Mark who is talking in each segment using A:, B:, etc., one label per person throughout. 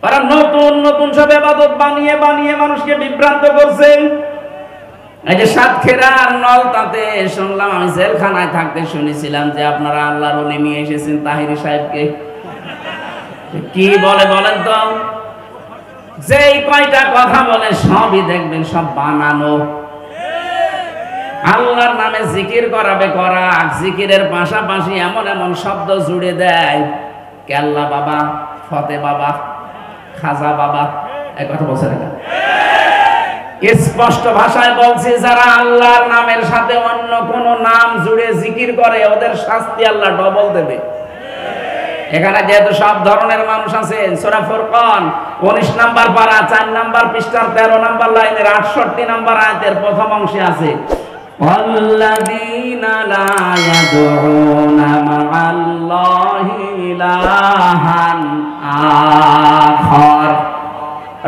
A: ওরা নতুন নতুন সব ইবাদত বানিয়ে বানিয়ে মানুষকে বিভ্রান্ত করছে। এই যে সাতক্ষীরা আর নলতাতে শুনলাম, আমি জেলখানায় থাকতে শুনেছিলাম যে আপনারা আল্লাহর ওলি নিয়ে এসেছেন তাহিরি সাহেবকে। কি বলে বলেন তো? যেই কয়টা কথা বলে সবই দেখবেন সব বানানো। আল্লাহর নামে জিকির করাবে করা, জিকিরের পাশাপাশি এমন এমন শব্দ জুড়ে দেয়, কেল্লা বাবা, ফতে বাবা, খাজা বাবা, এই কথা বলছে না? স্পষ্ট ভাষায় বলছি, যারা আল্লাহর নামের সাথে অন্য কোন নাম জুড়ে জিকির করে ওদের শাস্তি আল্লাহ ডবল দেবে। এখানে যেহেতু সব ধরনের মানুষ আছে, সূরা ফুরকান 19 নাম্বার পারা 4 নাম্বার পৃষ্ঠার 13 নাম্বার লাইনের 68 নাম্বার আয়াতের প্রথম অংশে আছে, ওয়াল্লাযীনা লা ইয়াদউনা মা'আল্লাহি ইলাহান আখার।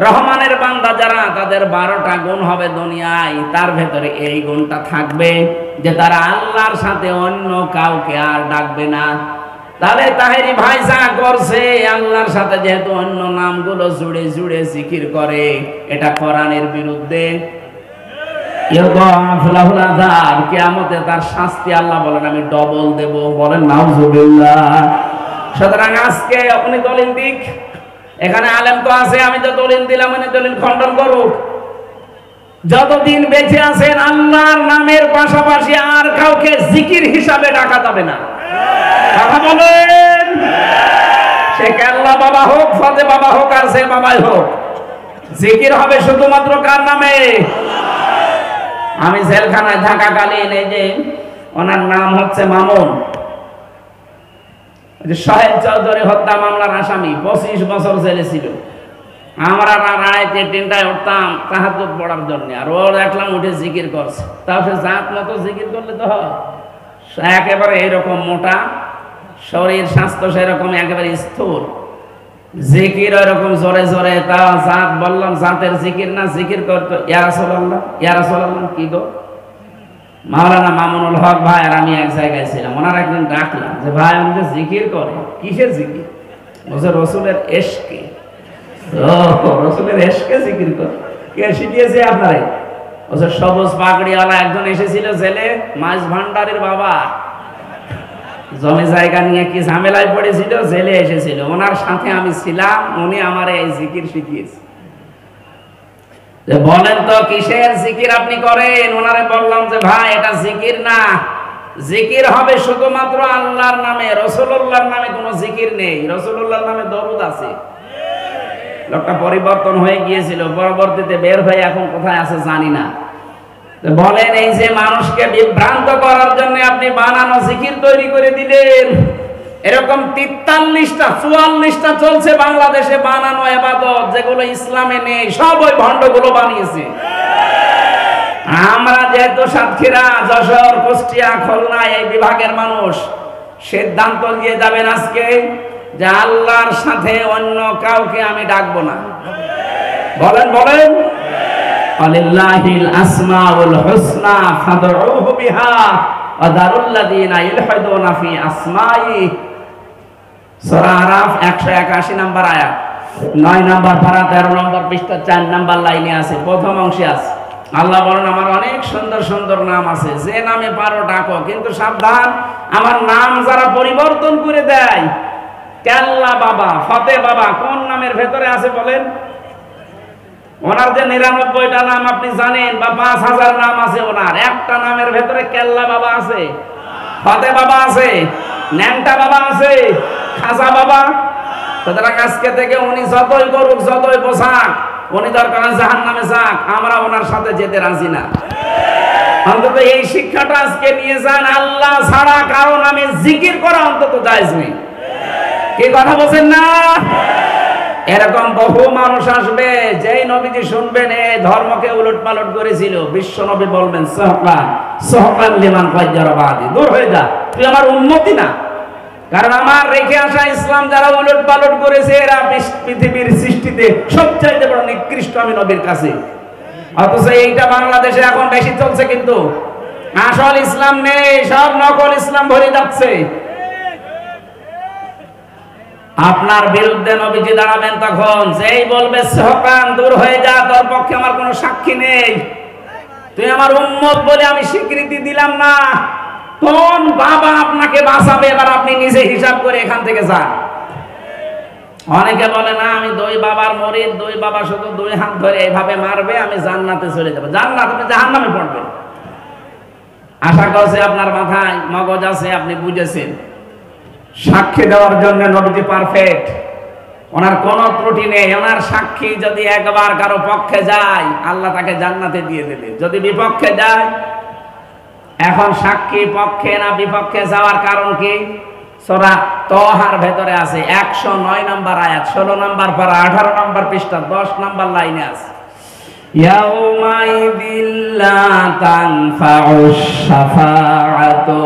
A: রহমানের বান্দা যারা, তাদের 12টা গুণ হবে দুনিয়ায়, তার ভেতরে এই গুণটা থাকবে যে তারা আল্লাহর সাথে অন্য কাউকে আর ডাকবে না। তাহলে তাহেরি ভাই যা করছে, আল্লাহর সাথে যেহেতু অন্য নামগুলো জুড়ে জুড়ে জিকির করে, এটা কোরআনের বিরুদ্ধে। কিয়ামতে তার শাস্তি আল্লাহ বলেন আমি ডবল দেব। বলেন নাউজুবিল্লাহ। সুতরাং আজকে আপনি দলিল দিক, এখানে আলেম তো আছে, আমি তো দলিল দিলাম, মানে দলিল খণ্ডন করুক। যতদিন বেঁচে আছেন আল্লাহর নামের পাশাপাশি আর কাউকে জিকির হিসাবে ডাকা যাবে না। কথা বলেন। সে কেল্লা বাবা হোক, ফতে বাবা হোক, আর সে বাবাই হোক, জিকির হবে শুধুমাত্র কার নামে? আমি জেলখানায় থাকাকালীন, এই যে ওনার নাম হচ্ছে মামুন, শাহেদ চৌধুরী হত্যা মামলার আসামি, 25 বছর জেলে ছিল। আমরা রায়তে 3টায় উঠতাম তাহাজ্জুদ পড়ার জন্য, আর ও দেখলাম উঠে জিকির করছে। তাও সে জাত মতো জিকির করলে তো হয়, একেবারে এরকম মোটা শরীর, স্বাস্থ্য সেরকম একেবারে স্থূল, জিকির ওইরকম জোরে জোরে। তা জাত বললাম, জাতের জিকির না, জিকির করতো ইয়া রাসূলুল্লাহ, ইয়া রাসূলুল্লাহ। কি গো মাওলানা মামুনুল হক ভাই আর আমি এক জায়গায় ছিলাম, ওনার একদিন ডাকলাম যে ভাই আমাকে জিকির করে। কিসের জিকির? বলছে রসুলের এশকে। রসুলের এশকে জিকির করে? কে শিখিয়েছে আপনারে? বলছে সবুজ পাগড়িওয়ালা একজন এসেছিল জেলে, মাছ ভান্ডারের বাবা, জমি জায়গা নিয়ে কি ঝামেলায় পড়েছিল, জেলে এসেছিল, ওনার সাথে আমি ছিলাম, উনি আমার এই জিকির শিখিয়েছে। বলেন তো কিসের জিকির আপনি করেন? ওনারে বললাম যে ভাই এটা জিকির না, জিকির হবে শুধুমাত্র আল্লাহর নামে, রাসূলুল্লাহর নামে কোনো জিকির নেই। রাসূলুল্লাহর নামে দরুদ আছে। লোকটা পরিবর্তন হয়ে গিয়েছিল, পরবর্তীতে বের হয়ে এখন কোথায় আছে জানি না। বলেন এই যে মানুষকে বিভ্রান্ত করার জন্য আপনি বানানো জিকির তৈরি করে দিলেন, এরকম 43টা 44টা চলছে বাংলাদেশে বানানো ইবাদত, যেগুলো ইসলামে নেই, সব ওই ভণ্ডগুলো বানিয়েছে। আমরা যেহেতু সাতক্ষীরা, যশোর, কুষ্টিয়া, খুলনা এই বিভাগের মানুষ, সিদ্ধান্ত দিয়ে যাবেন আজকে যে আল্লাহর সাথে অন্য কাউকে আমি ডাকবো না। বলেন বলেন। আলিল্লাহিল আসমাউল হুসনা ফাদউহু বিহা ওয়া দারুল্লাযিনা ইলহাদুনা ফি আসমাই। সূরা আরাফ 181 নাম্বার আয়াত, 9 নাম্বার পারা 13 নম্বর পৃষ্ঠা 4 নাম্বার লাইনে আছে, প্রথম অংশে আছে। আল্লাহ বলেন আমার অনেক সুন্দর সুন্দর নাম আছে, যে নামে পারো ডাকো, কিন্তু সাবধান, আমার নাম যারা পরিবর্তন করে দেয়, কেল্লা বাবা, ফতে বাবা, কোন নামের ভেতরে আছে বলেন? ওনার যে 99টা নাম আপনি জানেন, বা 5000 নাম আছে, ওনার একটা নামের ভেতরে কেল্লা বাবা আছে, ফতে বাবা আছে, ন্যাংটা বাবা আছে, খাজা বাবা। সুতরাং আজকে থেকে উনি যতই করুক, যতই পোশাক, উনি দরকার জাহান্নামে যাক, আমরা ওনার সাথে যেতে রাজি না। অন্তত এই শিক্ষাটা আজকে নিয়ে যান, আল্লাহ ছাড়া কারো নামে জিকির করা অন্তত জায়েজ নেই। কি কথা বলছেন না? এরকম বহু মানুষ আসবে, যেই নবীজি শুনবেন এই ধর্মকে উলট পালট করেছিল, বিশ্ব নবী বলবেন সোহকান লিমান ফাজ্জারা বাদি, দূর হয়ে যা, তুই আমার উম্মতি না। কারণ আমার রেখে আসা ইসলাম যারা উলট পালট করেছে, এরা পৃথিবীর সৃষ্টিতে সবচাইতে বড় নিকৃষ্ট আমি নবীর কাছে। অথচ এইটা বাংলাদেশে এখন বেশি চলছে, কিন্তু আসল ইসলাম নেই, সব নকল ইসলাম ভরে যাচ্ছে। আপনার বিরুদ্ধে নবীজি দাঁড়াবেন তখন, যেই বলবে সহকান দূর হয়ে যা, তোর পক্ষে আমার কোনো সাক্ষী নেই, তুই আমার উম্মত বলে আমি স্বীকৃতি দিলাম না, কোন বাবা আপনাকে বাঁচাবে? এবার আপনি নিজে হিসাব করে এখান থেকে যান। অনেকে বলে না আমি দুই বাবার মরিদ, দুই বাবা শুধু দুই হাত ধরে এইভাবে মারবে, আমি জান্নাতে চলে যাবো। জান্নাত আপনি জাহান্নামে পড়বেন। আশা করছে আপনার মাথায় মগজ আছে, আপনি বুঝেছেন। সাক্ষী দেওয়ার জন্য নবীজি পারফেক্ট, ওনার কোনো ত্রুটি নেই। ওনার সাক্ষী যদি একবার কারো পক্ষে যায়, আল্লাহ তাকে জান্নাতে দিয়ে দেবে। যদি বিপক্ষে যায়, এখন সাক্ষী পক্ষে না বিপক্ষে যাওয়ার কারণ কি? সূরা তাহার ভেতরে আছে 109 নম্বর আয়াত, 16 নম্বর পারা, 18 নম্বর পৃষ্ঠা, 10 নম্বর লাইনে আছে, ইয়াউমাইযিল লা তানফাউশ শাফাআতু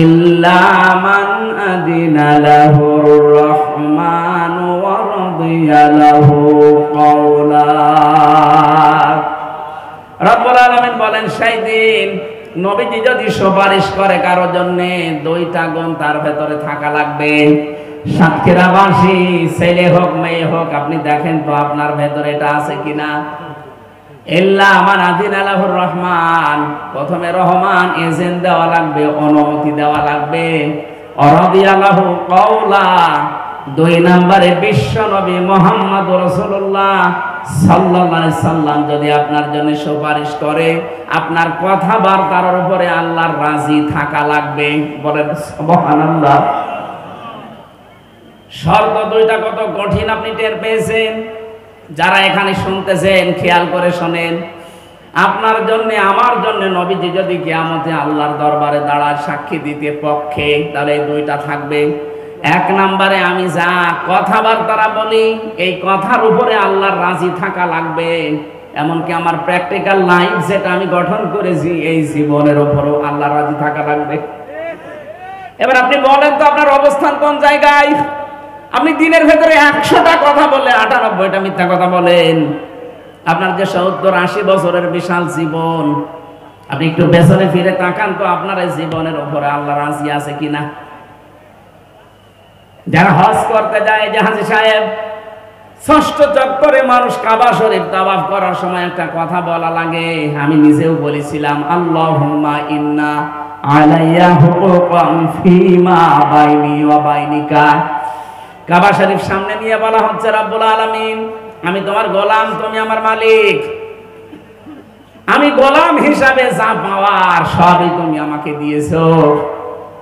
A: ইল্লা মান আযিনা লাহুর রাহমানু ওয়া রাদিয়া লাহু কওলা। রব্বুল আলামিন বলেন, সেই দিন নবীজি যদি সুপারিশ করে কারো জন্য, দুইটা গুণ তার ভেতরে থাকা লাগবে। সাতক্ষীরাবাসী ছেলে হোক মেয়ে হোক, আপনি দেখেন তো আপনার ভেতরে এটা আছে কিনা। ইল্লা মান আযিনা লাহুর রহমান, প্রথমে রহমান এজেন্ট দেওয়া লাগবে, অনুমতি দেওয়া লাগবে। রাদিয়া লাহু কওলা, দুই নম্বরে বিশ্ব নবী মুহাম্মদ রাসূলুল্লাহ সাল্লাল্লাহু আলাইহি সাল্লাম যদি আপনার জন্য সুপারিশ করে, আপনার কথাবার্তার উপরে আল্লাহর রাজি থাকা লাগবে। বলেন সুবহানাল্লাহ। শর্ত দুইটা কত কঠিন আপনি টের পেয়েছেন। যারা এখানে শুনতেছেন খেয়াল করে শোনেন। আপনার জন্য আমার জন্য নবীজি যদি কিয়ামতে আল্লাহর দরবারে দাঁড়ায় সাক্ষী দিতে পক্ষে, তাহলে এই দুইটা থাকবে। এক নম্বরে আমি যা কথাবার্তা বলি, এই কথার উপরে আল্লাহর রাজি থাকা লাগবে। এমনকি আমার প্র্যাকটিক্যাল লাইফ যেটা আমি গঠন করেছি, এই জীবনের উপরও আল্লাহর রাজি থাকা লাগবে। এবার আপনি বলেন তো আপনার অবস্থান কোন জায়গায়? আপনি দিনের ভেতরে 100টা কথা বলে 98টা মিথ্যা কথা বলেন। আপনার যে 70-80 বছরের বিশাল জীবন, আপনি একটু পেছনে ফিরে তাকান তো, আপনার এই জীবনের উপরে আল্লাহ রাজি আছে কিনা। যারা হজ করতে যায়, জাহাজী সাহেব, ষষ্ঠ চক্করে মানুষ কাবা শরীফ তাওয়াফ করার সময় একটা কথা বলা লাগে, আমি নিজেও বলেছিলাম, আল্লাহুম্মা ইন্না আলাইয়া হুকুকান ফীমা বাইনি ওয়া বাইনিকা। কাবা শরীফ সামনে নিয়ে বলা হচ্ছে, রব্বুল আলামিন, আমি তোমার গোলাম, তুমি আমার মালিক। আমি গোলাম হিসাবে যা পাওয়ার সবই তুমি আমাকে দিয়েছো।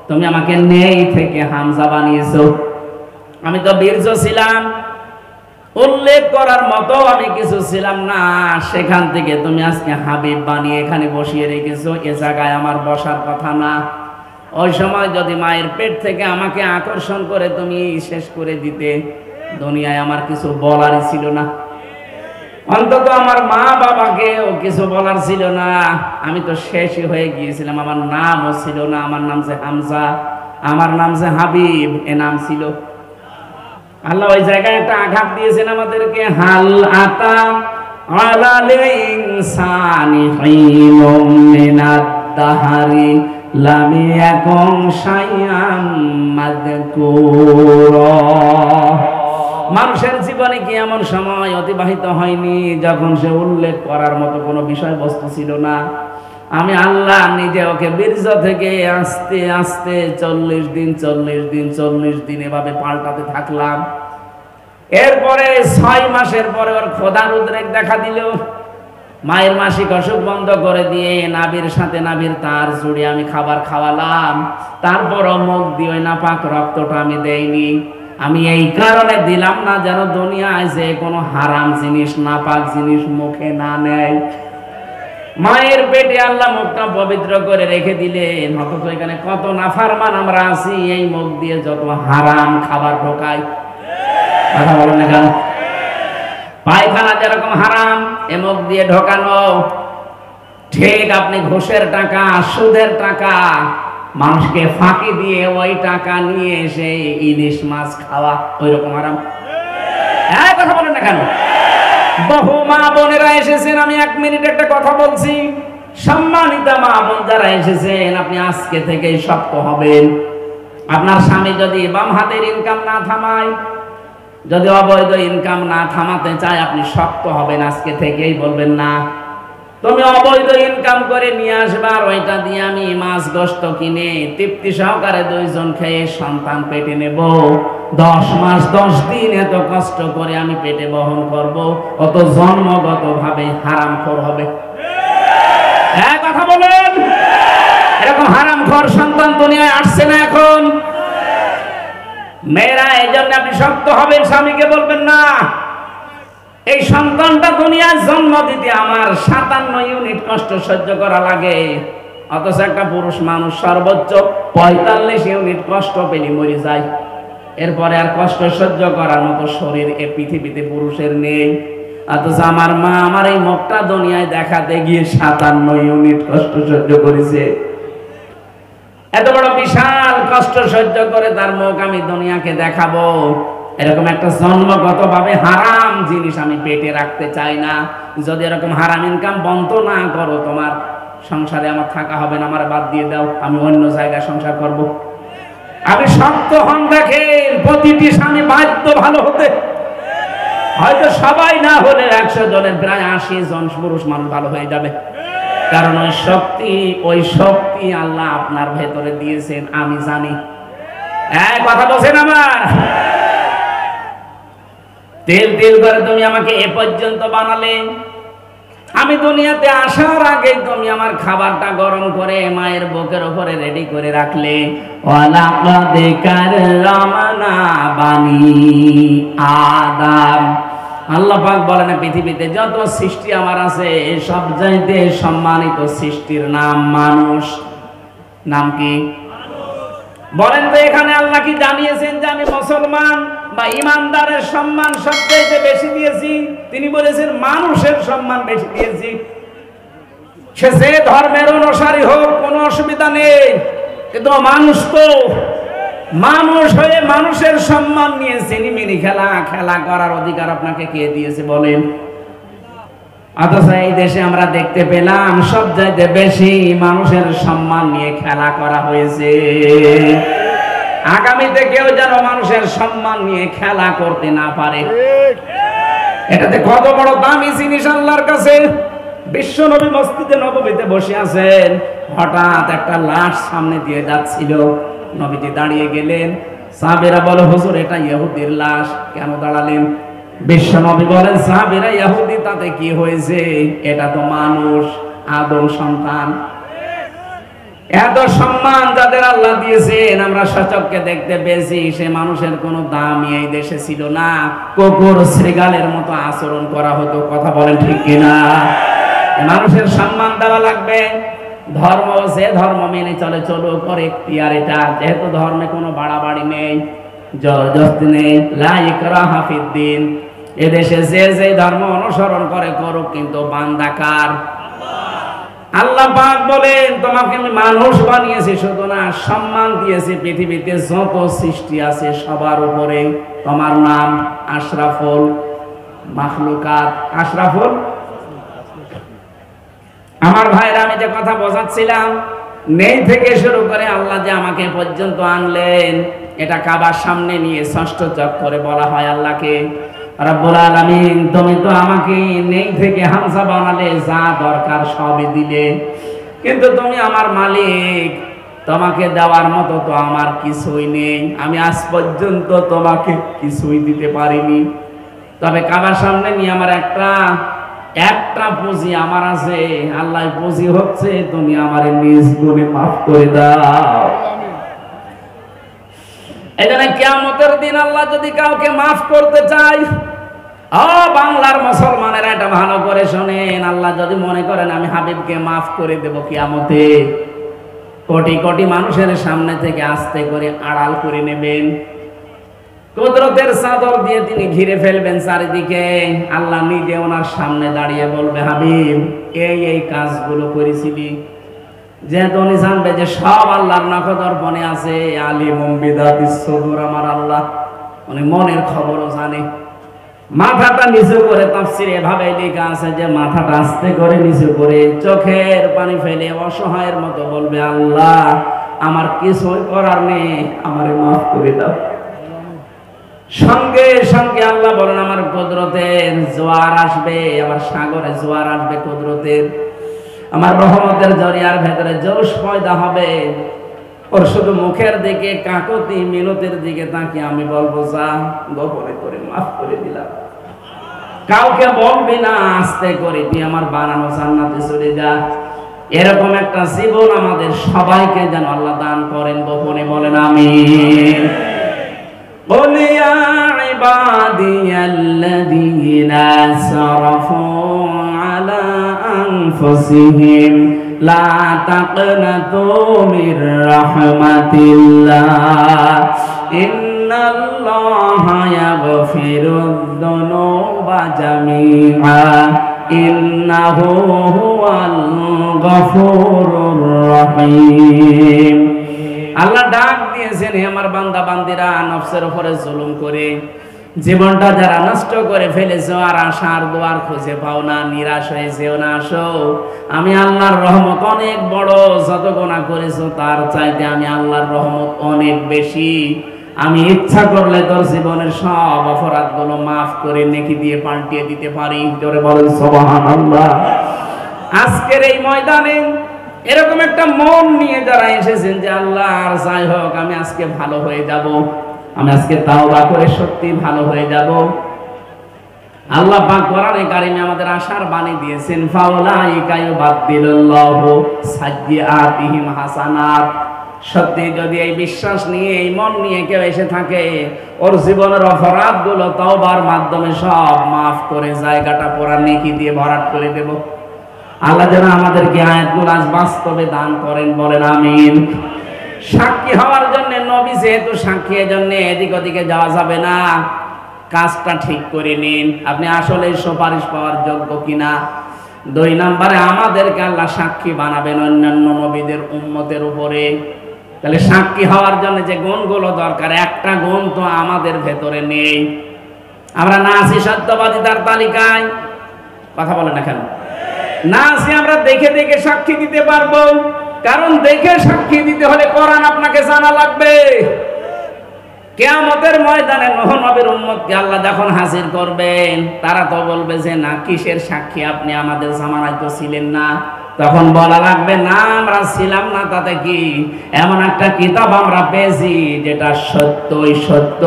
A: তুমি আমাকে নেই থেকে হামজা বানিয়েছো। আমি তো বীর্য ছিলাম, উল্লেখ করার মতো আমি কিছু ছিলাম না। সেখান থেকে তুমি আজকে হাবিব বানিয়ে এখানে বসিয়ে রেখেছো। এ জায়গায় আমার বসার কথা না। ওই সময় যদি মায়ের পেট থেকে আমাকে আকর্ষণ করে তুমি শেষ করে দিতে, দুনিয়ায় আমার কিছু বলারই ছিল না। অন্তত আমার মা বাবাকেও কিছু বলার ছিল না। আমি তো শেষই হয়ে গিয়েছিলাম। আমার নামও ছিল না। আমার নাম যে হামজা, আমার নাম যে হাবিব, এ নাম ছিল। আল্লাহ ওই জায়গায় একটা আঘাত দিয়েছেন আমাদেরকে। হাল আতা আলাল ইনসানি হিনুম মিনাদ দাহারি লাম ইয়াকুন শাইআন মাযকুরা। মানুষের জীবনে কি এমন সময় অতিবাহিত হয়নি যখন সে উল্লেখ করার মতো কোনো বিষয়বস্তু ছিল না? আমি আল্লাহ নিজে ওকে বীর্য থেকে আস্তে আস্তে 40 দিন এভাবে পাল্টাতে থাকলাম। এরপরে 6 মাসের পরে ওর খোদার উদ্রেক দেখা দিল। মায়ের মাসিক অসুখ বন্ধ করে দিয়ে নাভির সাথে নাভির তার জুড়ে আমি খাবার খাওয়ালাম। তারপরও মুখ দিয়ে ওই নাপাক রক্তটা আমি দেইনি। আমি এই কারণে দিলাম না যেন দুনিয়ায় যে কোনো হারাম জিনিস, নাপাক জিনিস মুখে না নেয়। মায়ের পেটে আল্লাহ মুখটা পবিত্র করে রেখে দিলেন। অথচ এখানে কত নাফরমান আমরা আছি, এই মুখ দিয়ে যত হারাম খাবার ঢোকাই। কথা বলেন না কেন? পায়খানা যেরকম হারাম, এ মুখ দিয়ে ঢোকানো। ঠিক আপনি ঘুষের টাকা, সুদের টাকা, মানুষকে ফাঁকি দিয়ে ওই টাকা নিয়ে এসে ইলিশ মাছ খাওয়া, ওই রকম হারাম। কথা বলেন না কেন? বহু মা বোনেরা এসেছেন, আমি 1 মিনিট একটা কথা বলছি। সম্মানিতা মা বোন যারা এসেছেন, আপনি আজকে থেকেই শক্ত হবেন। আপনার স্বামী যদি বাম হাতের ইনকাম না থামায়, যদি অবৈধ ইনকাম না থামাতে চায় আপনি শক্ত হবেন, আজকে থেকেই বলবেন না তুমি অবৈধ ইনকাম করে নিয়ে আসবে, আর ওইটা দিয়ে আমি মাছ গোশত কিনে তৃপ্তি সহকারে 2 জন খেয়ে সন্তান পেটে নেব। 10 মাস 10 দিন এত কষ্ট করে আমি পেটে বহন করব, অত জন্মগত ভাবে হারামখোর হবে। এক কথা বলেন, এরকম হারামখোর সন্তান দুনিয়ায় আসছে না এখন? মেয়েরা এই জন্য আপনি শক্ত হবেন, স্বামীকে বলবেন না এই সন্তানটা দুনিয়ায় জন্ম দিতে আমার 57 ইউনিট কষ্ট সহ্য করা লাগে, অথচ একটা পুরুষ মানুষ সর্বোচ্চ 45 ইউনিট কষ্ট পেলে মরে যায়। এরপরে আর কষ্ট সহ্য করার মতো শরীর এ পৃথিবীতে পুরুষের নেই, অথচ আমার মা আমার এই মুখটা দুনিয়ায় দেখাতে গিয়ে 57 ইউনিট কষ্ট সহ্য করেছে। এত বড় বিশাল কষ্ট সহ্য করে তার মুখ আমি দুনিয়াকে দেখাবো, এরকম একটা জন্মগত ভাবে হারাম জিনিস আমি পেটে রাখতে চাই না। যদি এরকম হারাম ইনকাম বন্ধ না করো, তোমার সংসারে আমার থাকা হবে না, আমার বাদ দিয়ে দাও, আমি অন্য জায়গায় সংসার করব। আমি শক্ত হন, দেখেন প্রতিটি স্বামী বাধ্য ভালো হতে, হয়তো সবাই না হলে 100 জনের প্রায় 80 জন পুরুষ মানুষ ভালো হয়ে যাবে, কারণ ওই শক্তি আল্লাহ আপনার ভেতরে দিয়েছেন, আমি জানি। কথা বলছেন আমার, তেল তেল করে তুমি আমাকে এ পর্যন্ত বানালে, আমি দুনিয়াতে আসার আগে তুমি আমার খাবারটা গরম করে মায়ের বুকের উপরে রেডি করে রাখলে। ওয়ালাকাদ কাররামনা বানি আদম, আল্লাহ পাক বলেন পৃথিবীতে যত সৃষ্টি আমার আছে সবচাইতে সম্মানিত সৃষ্টির নাম মানুষ। নাম কি বলেন তো? এখানে আল্লাহ কি জানিয়েছেন যে আমি মুসলমান বা ইমানদারের সম্মান সবচাইতে বেশি দিয়েছি? তিনি বলেছেন মানুষের সম্মান বেশি দিয়েছি। সে যে ধর্মের অনুসারী হোক কোনো অসুবিধা নেই, কিন্তু মানুষ হয়ে মানুষের সম্মান নিয়ে সিনেমিনি খেলা করার অধিকার আপনাকে কে দিয়েছে বলেন? অথচ এই দেশে আমরা দেখতে পেলাম সবচাইতে বেশি মানুষের সম্মান নিয়ে খেলা করা হয়েছে। আগামীতে কেউ যেন মানুষের সম্মান নিয়ে খেলা করতে না পারে। এটাতে কত বড় দামি জিনিস আল্লাহর কাছে। বিশ্ব নবী মসজিদে নববীতে বসে আছেন, হঠাৎ একটা লাশ সামনে দিয়ে যাচ্ছিল, নবীজি দাঁড়িয়ে গেলেন। সাহাবীরা বলে হুজুর এটা ইহুদির লাশ, কেন দাঁড়ালেন? বিশ্ব নবী বলেন সাহাবীরা ইহুদি তাতে কি হয়েছে, এটা তো মানুষ, আদম সন্তান। এত সম্মান যাদের আল্লাহ দিয়েছেন আমরা সচক্ষে দেখতে পেয়েছি, সে মানুষের কোনো দামই এই দেশে ছিল না। কুকুর শ্রীগালের মতো আচরণ করা হতো। কথা বলেন ঠিক কিনা? মানুষের সম্মান দেওয়া লাগবে। ধর্ম যে ধর্ম মেনে চলে চলুক, ওর এখতিয়ার এটা। যেহেতু ধর্মে কোনো বাড়াবাড়ি নেই, জবরদস্তি নেই, লা ইকরাহা ফিদ্দিন। এদেশে যে ধর্ম অনুসরণ করে করুক, কিন্তু বান্দা কার? আল্লাহ পাক বলেন তোমাকে আমি মানুষ বানিয়েছি, শুধু না সম্মান দিয়েছি পৃথিবীতে যত সৃষ্টি আছে সবার উপরে। তোমার নাম আশরাফুল মাখলুকাত, আশরাফুল। আমার ভাইরা, আমি যে কথা বোঝাচ্ছিলাম, নেই থেকে শুরু করে আল্লাহ যে আমাকে পর্যন্ত আনলেন, এটা কাবার সামনে নিয়ে ষষ্ঠ চক্করে বলা হয় আল্লাহকে, রব্বুল আলামিন তুমি তো আমাকে নেই থেকে হামজা বানালে, যা দরকার সবই দিলে, কিন্তু তুমি আমার মালিক, তোমাকে দেওয়ার মতো তো আমার কিছুই নেই। আমি আজ পর্যন্ত তোমাকে কিছুই দিতে পারিনি। তবে কাবার সামনে নিয়ে আমার একটা পুঁজি আমার আছে। আল্লাহ পুঁজি হচ্ছে তুমি আমার নিজ গুণে মাফ করে দাও। এজন্য কিয়ামতের দিন আল্লাহ যদি কাউকে মাফ করতে চায়, বাংলার মুসলমানেরা এটা ভালো করে শোনেন, আল্লাহ যদি মনে করেন আমি হাবিবকে মাফ করে দেব কিয়ামতে, কোটি কোটি মানুষের সামনে থেকে আস্তে করে আড়াল করে নেবেন, কুদরতের চাদর দিয়ে তিনি ঘিরে ফেলবেন চারিদিকে। আল্লাহ নিজে ওনার সামনে দাঁড়িয়ে বলবে হাবিব এই কাজগুলো করেছিলি। যেহেতু উনি জানবে যে সব আল্লাহর নখদর্পণে আছে, আলিমুম বিদাতিস সুদূর, আমার আল্লাহ উনি মনের খবরও জানে। মাথাটা নিচু করে, তাফসীরে এভাবে লেখা আছে যে মাথাটা আস্তে করে নিচু করে চোখের পানি ফেলে অসহায়ের মতো বলবে আল্লাহ আমার কিছুই করার নেই, আমারে মাফ করে দাও। সঙ্গে সঙ্গে আল্লাহ বলেন আমার কুদরতের জোয়ার আসবে, আমার সাগরে জোয়ার আসবে কুদরতের, আমার রহমতের জরিয়ার ভেতরে জোশ পয়দা হবে। ওর শুধু মুখের দিকে কাকতি মিনতির দিকে তাকিয়ে আমি বলবো যা গোপনে করে মাফ করে দিলাম, কাউকে বলবি না, আস্তে করে তুই আমার বানানো জান্নাতে চলে যা। এরকম একটা জীবন আমাদের সবাইকে যেন আল্লাহ দান করেন, গোপনে বলেন আমিন। قل يا عبادي الذين أسرفوا على أنفسهم لا تقنطوا من رحمة الله إن الله يغفر الذنوب جميعا إنه هو الغفور الرحيم। আল্লাহ ডাক দিয়েছেন, হে আমার বান্দা বান্দিরা, নফসের উপরে জুলুম করে জীবনটা যারা নষ্ট করে ফেলেছো আর আশার দুয়ার খুঁজে পাও না, নিরাশ হয়ে যেও না, আসো আমি আল্লাহর রহমত অনেক বড়, যত গুনাহ করেছো তার চাইতে আমি আল্লাহর রহমত অনেক বেশি। আমি ইচ্ছা করলে তোর জীবনের সব অপরাধগুলো মাফ করে নেকি দিয়ে পাল্টিয়ে দিতে পারি। জোরে বলেন সুবহানাল্লাহ। আজকের এই ময়দানে এরকম একটা মন নিয়ে যারা এসেছেন যে আল্লাহ আর যাই হোক আমি আজকে ভালো হয়ে যাব, আমি আজকে তাওবা করে সত্যি ভালো হয়ে যাব, আল্লাহ পাক কোরআনে কারিমে আমাদের আশার বাণী দিয়েছেন, ফাউলাইকা ইউবাদদিলুল্লাহু সাইয়্যাতিহিম হাসানাত। সত্যি যদি এই বিশ্বাস নিয়ে এই মন নিয়ে কেউ এসে থাকে, ওর জীবনের অপরাধগুলো তাওবার মাধ্যমে সব মাফ করে জায়গাটা পুরা নেকি দিয়ে ভরাট করে দেব। আল্লাহ যেন আমাদেরকে আয়াতগুলো আজ বাস্তবে দান করেন, বলেন আমিন। সাক্ষী হওয়ার জন্য নবী যেহেতু সাক্ষী, এজন্য এদিক ওদিকে যাওয়া যাবে না, কাজটা ঠিক করে নিন আপনি আসলে সুপারিশ পাওয়ার যোগ্য কিনা। 2 নম্বরে আমাদেরকে আল্লাহ সাক্ষী বানাবেন অন্যান্য নবীদের উম্মতের উপরে। তাহলে সাক্ষী হওয়ার জন্য যে গুণগুলো দরকার, একটা গুণ তো আমাদের ভেতরে নেই। আমরা না আছি সত্যবাদিতার তালিকায়, কথা বলেন না কেন? না আছি আমরা দেখে দেখে সাক্ষী দিতে পারবো, কারণ দেখে সাক্ষী দিতে হলে কোরআন আপনাকে জানা লাগবে। কিয়ামতের ময়দানে নূহ নবীর উম্মতকে আল্লাহ যখন হাজির করবেন, তারা তো বলবে যে না, কিসের সাক্ষী আপনি, আমাদের জামানায় তো ছিলেন না। তখন বলা লাগবে না আমরা ছিলাম না, তাতে কি, এমন একটা কিতাব আমরা পেয়েছি যেটা সত্যই সত্য।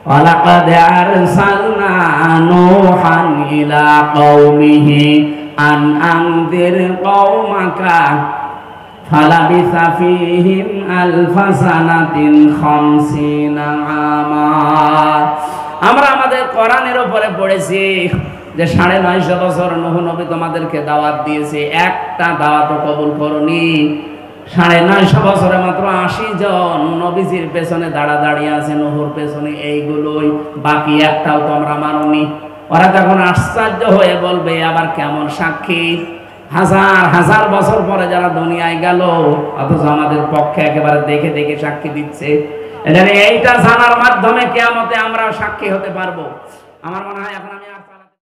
A: ওয়ালাকাদ আরসালনা নূহান ইলা কওমিহি আন আনদির কওমাকা ফালাবিসা ফীহিম আলফা সানাতিন খামসিনা আমা। আমরা আমাদের কোরআনের উপরে পড়েছি যে 950 বছর নূহ নবী তোমাদেরকে দাওয়াত দিয়েছে, একটা দাওয়াতও কবুল করনি। 950 বছরে মাত্র 80 জন নবীজির পেছনে দাঁড়িয়ে আছে, নূহর পেছনে, এইগুলোই, বাকি একটাও তোমরা মানোনি। ওরা তখন আশ্চর্য হয়ে বলবে আবার কেমন সাক্ষী, হাজার হাজার বছর পরে যারা দুনিয়ায় গেল, অথচ আমাদের পক্ষে একেবারে দেখে দেখে সাক্ষী দিচ্ছে। এইটা জানার মাধ্যমে কিয়ামতে আমরা সাক্ষী হতে পারবো। আমার মনে হয় এখন আমি